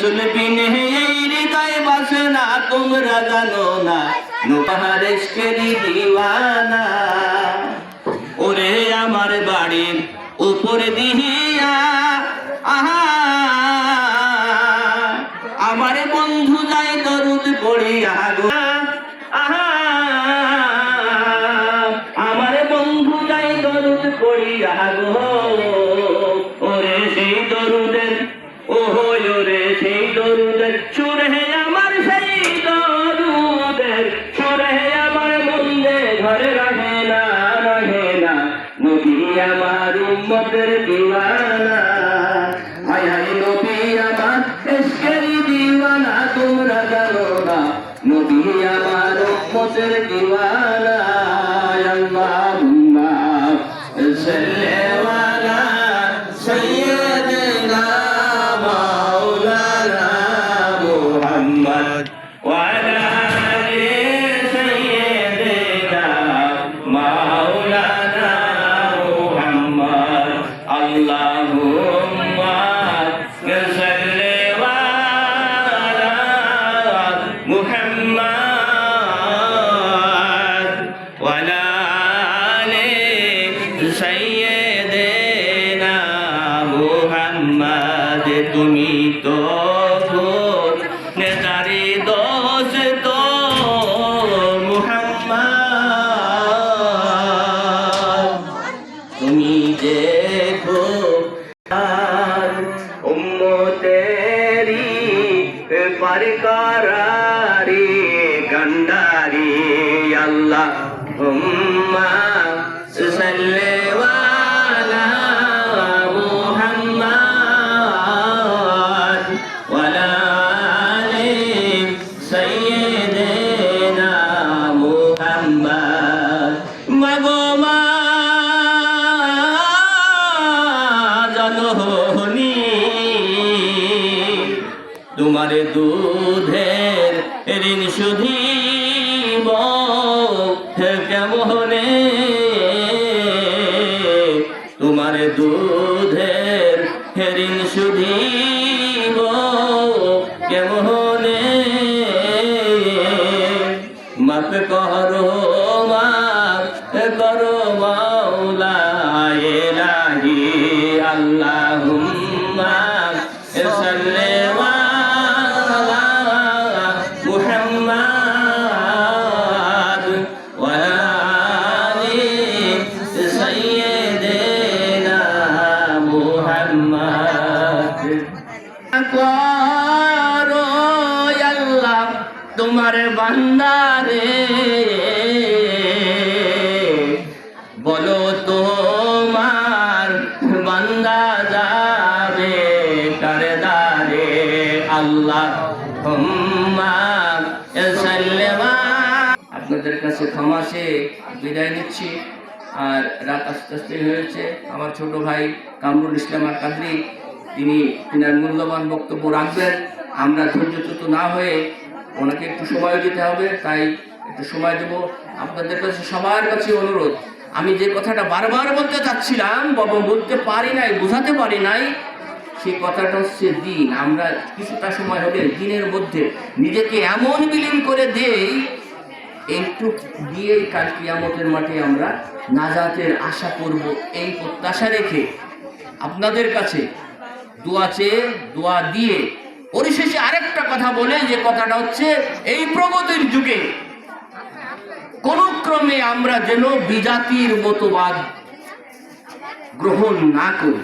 রাসূল বিনে এই হৃদয় বাসে না, তোমরা জানো না নূর ইশকেরই দিওয়ানা। ওরে আমার বাড়ির উপর দিয়া আহা আমার বন্ধু যায় দরুদ পড়িয়া গো, আহা আমার বন্ধু যায় দরুদ পড়িয়া গো। ওরে সেই দরুদের ওরে সেই দরুদের সুরে আমার সেই দরুদের সুরে আমার মন্দে ঘরে রাখে না নবী আমার উম্মতের দিওয়ানা। হায় হায় নবী আমার ইশকেরই দিওয়ানা, তোমরা জানো না নবী আমার উম্মতের দিওয়ানা। আল্লাহুম্মা সাল্লি আলা সাইয়্যিদিনা মাওলানা মুহাম্মদ ওয়া আলা আলি সাইয়্যিদিনা মাওলানা মুহাম্মদ। আল্লাহুম্মা সাল্লি আলা মুহাম্মদ ওয়া আলা আলি সাইয়্যিদিনা মুহাম্মদ। তুমি তো নেতারি দোস্ত মুহাম্মদ, তুমি দেখো উম্মতেরি পারকারারি গন্ডারি। আল্লাহুম্মা সাল্লি আলা মুহাম্মদ ওয়া আলা আলি সাইয়্যিদিনা মুহাম্মদ। মাগো মা জননী তোমার দুধের ঋণ শুধিব কেমনে, তোমার দুধের ঋণ শুধিব কেমনে। মাফ করো মাওলা ইলাহি। আল্লাহুম্মা সাল্লি আলা মুহাম্মদ ওয়া আলি সাইয়্যিদিনা মুহাম্মদ। করো আল্লাহ তোমার বান্দারে, বলো তোমার বান্দা যাবে কার দারে। আল্লাহুম্মা সাল্লি আলা। আপনাদের কাছে ক্ষমা চেয়ে বিদায় নিচ্ছি। আর রাত আস্তে আস্তে হয়েছে। আমার ছোট ভাই কামরুল ইসলাম আর কাদরি তিনি তিনার মূল্যবান বক্তব্য রাখবেন। আমরা ধৈর্যচ্যুত না হয়ে ওনাকে একটু সময় দিতে হবে, তাই একটু সময় দেব। আপনাদের কাছে সবার কাছে অনুরোধ, আমি যে কথাটা বারবার বলতে চাচ্ছিলাম বলতে পারি নাই, বোঝাতে পারি নাই, সেই কথাটা হচ্ছে দিন। আমরা কিছুটা সময় হলে দিনের মধ্যে নিজেকে এমন বিলীন করে দেই, একটু দিয়েই কাল কিয়ামতের মাঠে আমরা নাজাতের আশা করব, এই প্রত্যাশা রেখে আপনাদের কাছে দোয়া চেয়ে দোয়া দিয়ে পরিশেষে আরেকটা কথা বলে, যে কথাটা হচ্ছে এই প্রগতির যুগে কোন ক্রমে আমরা যেন বিজাতির মতবাদ গ্রহণ না করি।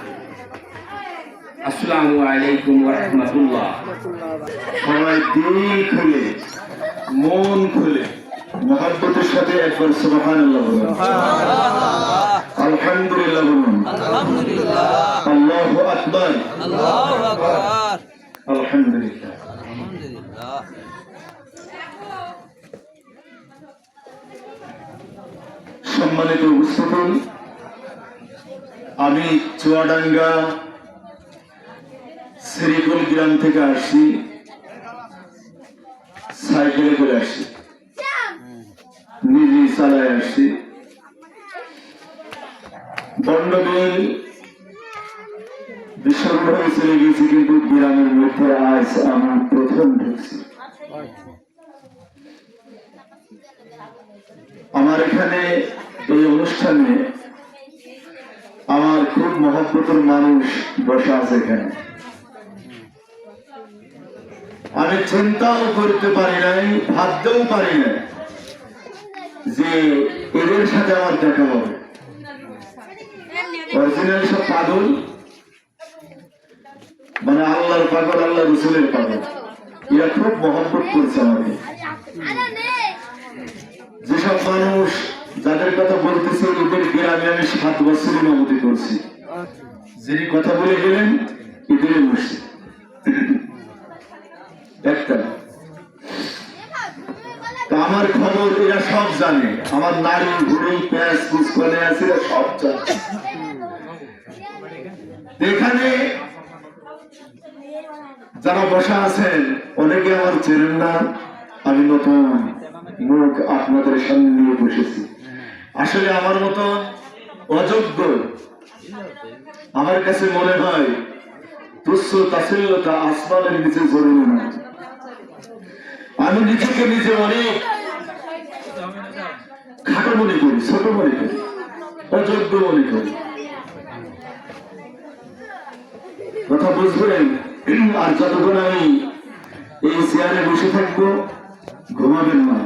আসসালামু আলাইকুম ওয়া রাহমাতুল্লাহ। সবাই দিল খুলে মন খুলে মহব্বতের সাথে একবার সুবহানাল্লাহ বলুন, আলহামদুলিল্লাহ বলুন, আলহামদুলিল্লাহ, আল্লাহু আকবার, আল্লাহু আকবার, আলহামদুলিল্লাহ। আলহামদুলিল্লাহ। সম্মানিত উপস্থিতি, আমি চুয়াডাঙ্গা শ্রীকুল গ্রাম থেকে আসি, সাইকেলে করে আসি, নিজে চালায় আসি। বন্ডবিল বিশাল বছর হয়ে চলে গেছি, কিন্তু গ্রামের মধ্যে আজ আমি প্রথম ঢুকছি। আমার এখানে এই অনুষ্ঠানে আমার খুব মহব্বতের মানুষ বসে আছে এখানে। আমি চিন্তাও করতে পারি নাই, ভাবতেও পারি না যে এদের সাথে আমার দেখা হবে। অরিজিনাল সব পাগল, মানে আল্লাহর পাগল, আল্লাহ রসুলের পাগল। এরা খুব মহব্বত করছে আমাকে। যেসব মানুষ যাদের কথা বলতেছে এদের গ্রামে আমি 7 বছর ইমামতি করছি। যিনি কথা বলে গেলেন এদের বসে একটা আমার খবর এরা সব জানে। আমার নারী ঘুরে প্যাঁচ পুষ্করে আছে, এরা সব জানে। এখানে যারা বসা আছেন অনেকে আমার চেনেন না, আমি নতুন মুখ আপনাদের সামনে নিয়ে বসেছি। আসলে আমার মতো অযোগ্য আমার কাছে মনে হয় তুচ্ছ তাচ্ছিল্যতা আসমানের নিচে জরুরি না। আমি নিজেকে নিজে অনেক খাটো মনে করি, ছোট মনে করি, অযোগ্য মনে করি। কথা বুঝবেন? আর যতক্ষণ আমি এই চেয়ারে বসে থাকবো ঘুমাবেন না।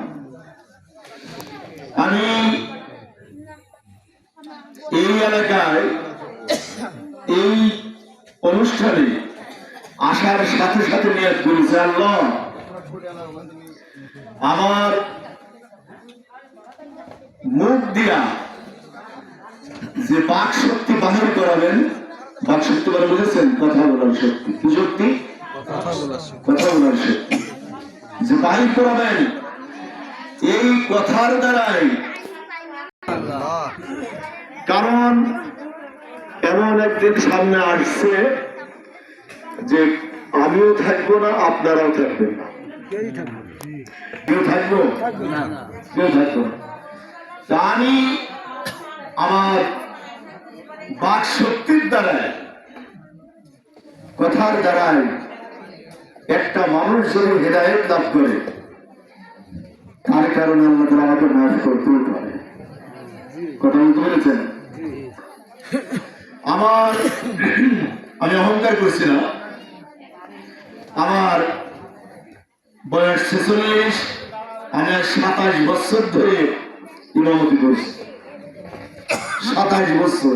আমি এই এলাকায় এই অনুষ্ঠানে আসার সাথে সাথে নিয়ত করেছি, আল্লাহ আমার মুখ দিয়া যে বাক শক্তি বাহির করাবেন, বাক শক্তি বলে বুঝেছেন? কথা বলার শক্তি। কি শক্তি? কথা বলার শক্তি যে বাহির করাবেন, এই কথার দ্বারাই। কারণ এমন একদিন সামনে আসছে যে আমিও থাকবো না, আপনারাও থাকবেন না। কেউ থাকবো? কেউ থাকবো না। তা আমি আমার বাক শক্তির দ্বারায়, কথার দ্বারায় একটা মানুষ যদি হেদায়েত লাভ করে, তার কারণে আল্লাহ তাআলা আমাকে মাফ করতেও পারে। কথা বলতে পেরেছেন? আমি অহংকার করছি না। আমার বয়স 46, আমি 27 বছর ধরে ইমামতি করছি। 27 বছর।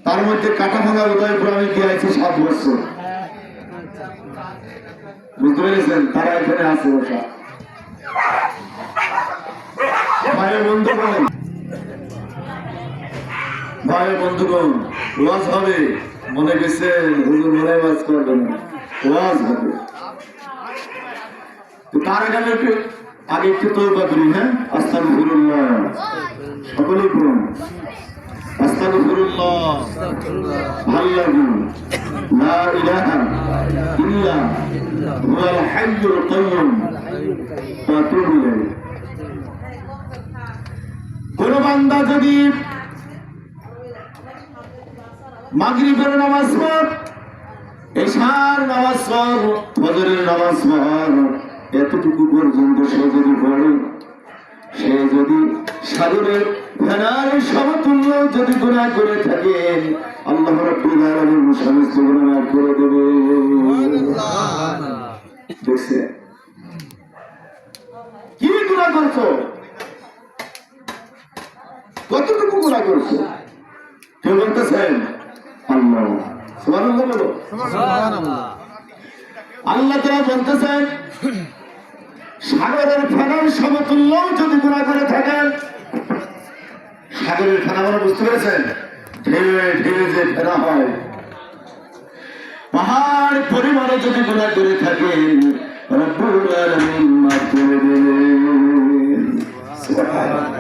তার মধ্যে কাটা ভাঙা উদয়পুর আমি দিয়েছি 7 বছর। বুঝতে পেরেছেন? তারা এখানে আছে বসা। ভাইয়ের বন্ধুগণ, ওয়াজ হবে। মনে গেছেন হুজুর মনে ওয়াজ করবেন, ওয়াজ হবে। তার আগে একটু তওবা করি। হ্যাঁ, আস্তাগফিরুল্লাহ। সকলেই পড়ুন আস্তাগফিরুল্লাহ। আল্লাহু লা ইলাহা ইল্লা হুয়াল হাইয়ুল কাইয়্যুম ওয়া আতুবু ইলাইহি। কোন বান্দা যদি মাগরিবের নামাজ পড়, এশার নামাজ পড়, ফজরের নামাজ পড়, এতটুকু পর্যন্ত সে যদি পড়ে, সে যদি সাগরের ফেনার সমতুল্য যদি গুনাহ করে থাকে, আল্লাহ রাব্বুল আলামিন সমস্ত গুনাহ মাফ করে দেবে। দেখছেন কি গুনাহ করছো? কতটুকু গুনাহ করছো? কেউ বলতেছেন আল্লাহ সুবহানাল্লাহ বলো। সুবহানাল্লাহ। আল্লাহ তাআলা বলতেছেন সাগরের ফেনার সমতুল্য যদি গুনাহ করে থাকেন, সাগরের ফেনা মানে বুঝতে পেরেছেন? ঢেউয়ে ঢেউয়ে যে ফেনা হয়, পাহাড় পরিমাণে যদি গুনাহ করে থাকেন, রব্বুল আলামিন মাফ করে দেবেন। সুবহানাল্লাহ।